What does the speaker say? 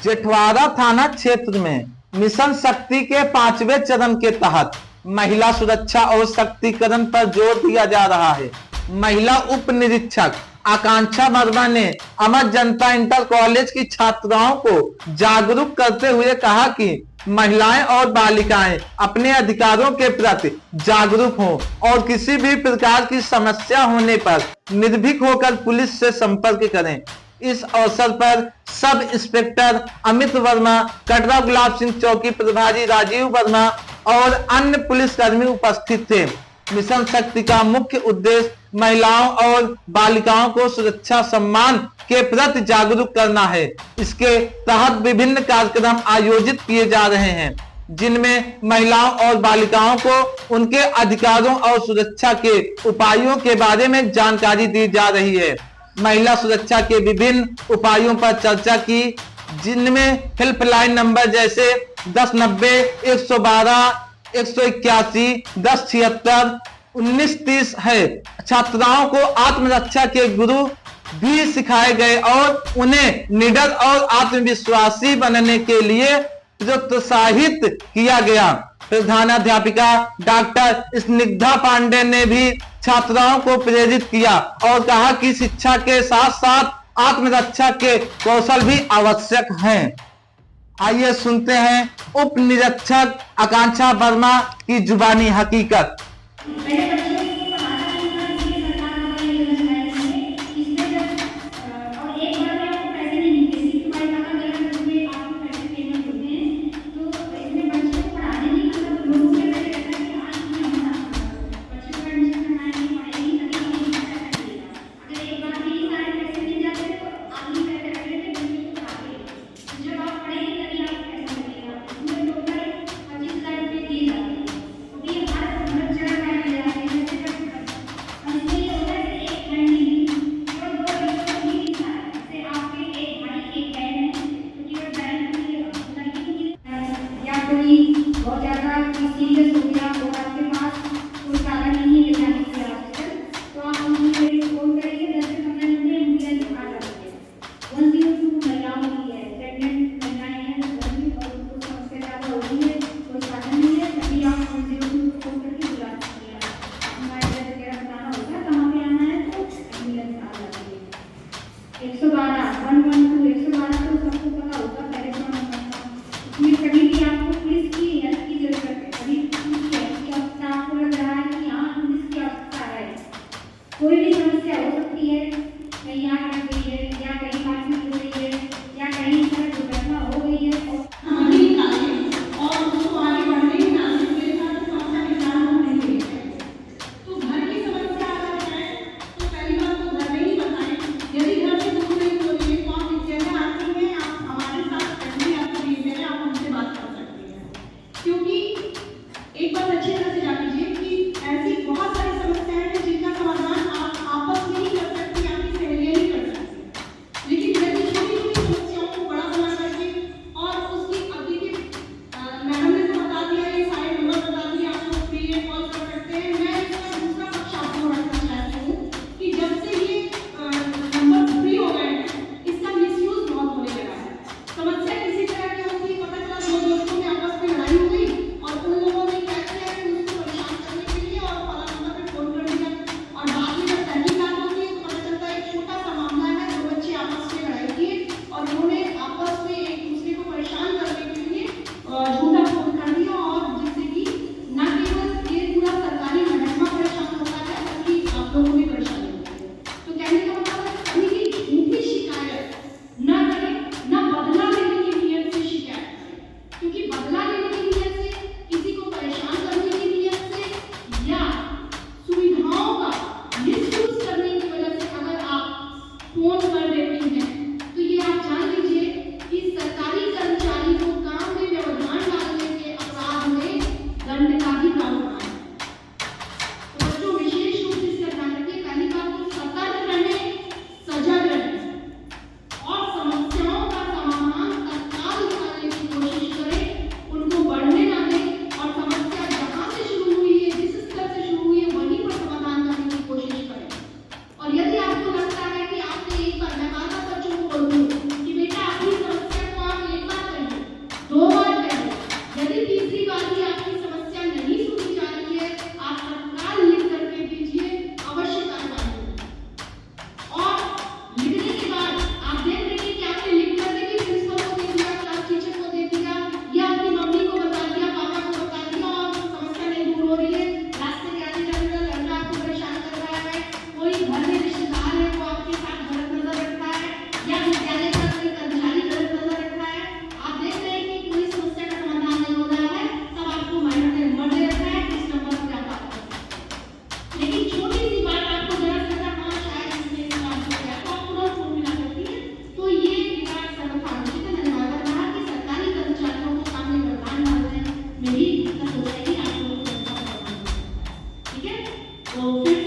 जेठवाड़ा थाना क्षेत्र में मिशन शक्ति के 5वें चरण के तहत महिला सुरक्षा और सशक्तिकरण पर जोर दिया जा रहा है। महिला उप निरीक्षक आकांक्षा वर्मा ने अमर जनता इंटर कॉलेज की छात्राओं को जागरूक करते हुए कहा कि महिलाएं और बालिकाएं अपने अधिकारों के प्रति जागरूक हों और किसी भी प्रकार की समस्या होने पर निर्भीक होकर पुलिस से संपर्क करें। इस अवसर पर सब इंस्पेक्टर अमित वर्मा, कटरा गुलाब सिंह चौकी प्रभारी राजीव वर्मा और अन्य पुलिसकर्मी उपस्थित थे। मिशन शक्ति का मुख्य उद्देश्य महिलाओं और बालिकाओं को सुरक्षा सम्मान के प्रति जागरूक करना है। इसके तहत विभिन्न कार्यक्रम आयोजित किए जा रहे हैं, जिनमें महिलाओं और बालिकाओं को उनके अधिकारों और सुरक्षा के उपायों के बारे में जानकारी दी जा रही है। महिला सुरक्षा के विभिन्न उपायों पर चर्चा की, जिनमें हेल्पलाइन नंबर जैसे 1090, 112, 181, 1076, 1930 है। छात्राओं को आत्मरक्षा के गुरु भी सिखाए गए और उन्हें निडर और आत्मविश्वासी बनने के लिए प्रोत्साहित किया गया। प्रधानाध्यापिका डॉक्टर स्निग्धा पांडे ने भी छात्राओं को प्रेरित किया और कहा कि शिक्षा के साथ साथ आत्मरक्षा के कौशल भी आवश्यक हैं। आइए सुनते हैं उप निरीक्षक आकांक्षा वर्मा की जुबानी हकीकत। बहुत ज्यादा सीरियस हो गया और आपके पास कोई साधन नहीं है ले जाने के लिए हॉस्पिटल, तो आप मुझे फोन करिए। 10 से 15 मिनट में एम्बुलेंस आ जाती है। 102 महिलाओं की है, प्रेग्नेंट महिलाएं हैं और उनको सबसे ज्यादा हो रही है, कोई साधन नहीं है, तभी आप 102 को फोन करके बुला सकते हैं। हमारे एड्रेस वगैरह बताना होगा कहाँ पे आना है, तो एम्बुलेंस आ जाती है। 112 112 112 तो सबको पता होगा, पहले तो इसमें कभी भी आपको पुलिस की हेल्प की जरूरत है, कभी पुलिस की आपको लग रहा है कि हाँ पुलिस की आवश्यकता है, कोई भी समस्या हो सकती है, कहीं आग लग गई है या कहीं मारपीट हो गई है या कहीं सड़क दुर्घटना हो गई है और उसको आगे बढ़ने की नागरिक के साथ समस्या के साथ होने के लिए तो घर की समस्या अगर है तो पहली बात तो घर में ही बताएं। यदि घर से दूर नहीं हो रही है तो आप जैसे आखिर में आप हमारे साथ पहले आपको भेज दें, आप उनसे बात कर सकते हैं। क्योंकि एक बात अच्छी तरह से जान लीजिए कि ऐसी बहुत सारी समस्याएं हैं जिनका समाधान फिर